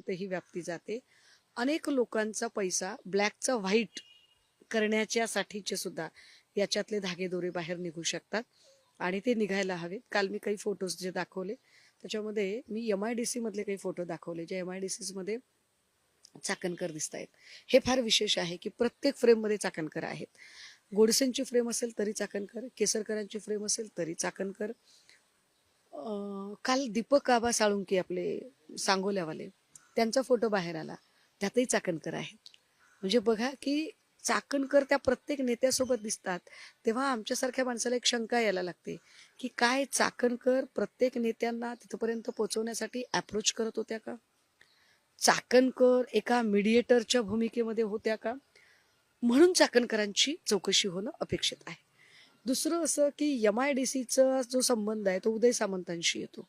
ही व्याप्ती जाते. अनेक लोकांचा पैसा ब्लॅकचा व्हाईट करण्याच्यासाठीचे सुद्धा याच्यातले धागेदोरे बाहेर निघू शकतात आणि ते निघायला हवेत. काल मी काही फोटोज जे दाखवले त्याच्यामध्ये मी MIDC मधले काही फोटो दाखवले, जे MIDCs मध्ये चाकणकर दिसत आहेत. हे फार विशेष आहे की प्रत्येक फ्रेममध्ये चाकणकर आहेत. गोडसेंची फ्रेम असेल तरी चाकणकर, केसरकरांची फ्रेम असेल तरी चाकणकर. काल दीपक आबा साळुंके आपले सांगोल्यावाले, त्यांचा फोटो बाहेर आला, त्यातही चाकणकर आहेत. म्हणजे बघा की चाकणकर त्या प्रत्येक नेत्यासोबत दिसतात, तेव्हा आमच्यासारख्या माणसाला एक शंका यायला लागते की काय चाकणकर प्रत्येक नेत्यांना तिथपर्यंत पोहोचवण्यासाठी अप्रोच करत होत्या का? चाकणकर एका मीडिएटरच्या भूमिकेमध्ये होत्या का? म्हणून चाकणकरांची चौकशी होणं अपेक्षित आहे. दुसरं असं की MIDCचा जो संबंध आहे तो उदय सामंतांशी येतो.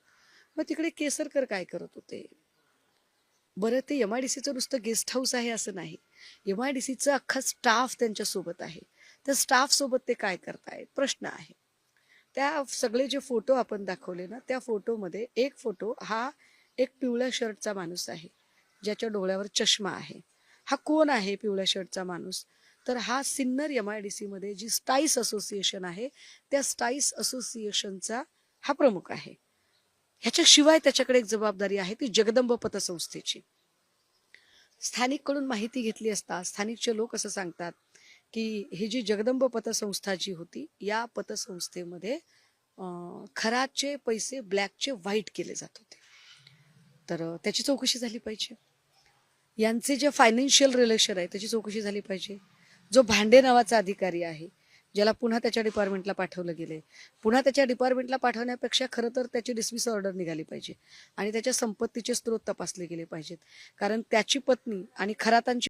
मग तिकडे केसरकर काय करत होते? बरं, ते MIDCचं नुसतं गेस्ट हाऊस आहे असं नाही. MIDCचा अख्खा स्टाफ त्यांच्या सोबत आहे. त्या स्टाफ सोबत ते काय करतायत प्रश्न आहे. त्या सगळे जे फोटो आपण दाखवले ना, त्या फोटोमध्ये एक फोटो हा एक पिवळ्या शर्टचा माणूस आहे, ज्याच्या डोळ्यावर चष्मा आहे. हा कोण आहे पिवळ्या शर्टचा माणूस? तर हा सिन्नर MIDC मध्ये जी स्टाईस असोसिएशन आहे, त्या स्टाईस असोसिएशनचा हा प्रमुख आहे. ह्याच्याशिवाय त्याच्याकडे एक जबाबदारी आहे, ती जगदंब पतसंस्थेची. स्थानिककडून माहिती घेतली असता स्थानिकचे लोक असं सांगतात की ही जी जगदंब पतसंस्था जी होती, या पतसंस्थेमध्ये खराचे पैसे ब्लॅकचे व्हाईट केले जात होते. तर त्याची चौकशी झाली पाहिजे. यांचे जे फायनान्शियल रिलेशन आहे त्याची चौकशी झाली पाहिजे. जो भांडे नावाचा अधिकारी आहे, ज्याला पुन्हा त्याच्या डिपार्टमेंटला पाठवलं गेले, पुन्हा त्याच्या डिपार्टमेंटला पाठवण्यापेक्षा खरं तर त्याची डिसमिस ऑर्डर निघाली पाहिजे आणि त्याच्या संपत्तीचे स्रोत तपासले गेले पाहिजेत. कारण त्याची पत्नी आणि खरातांची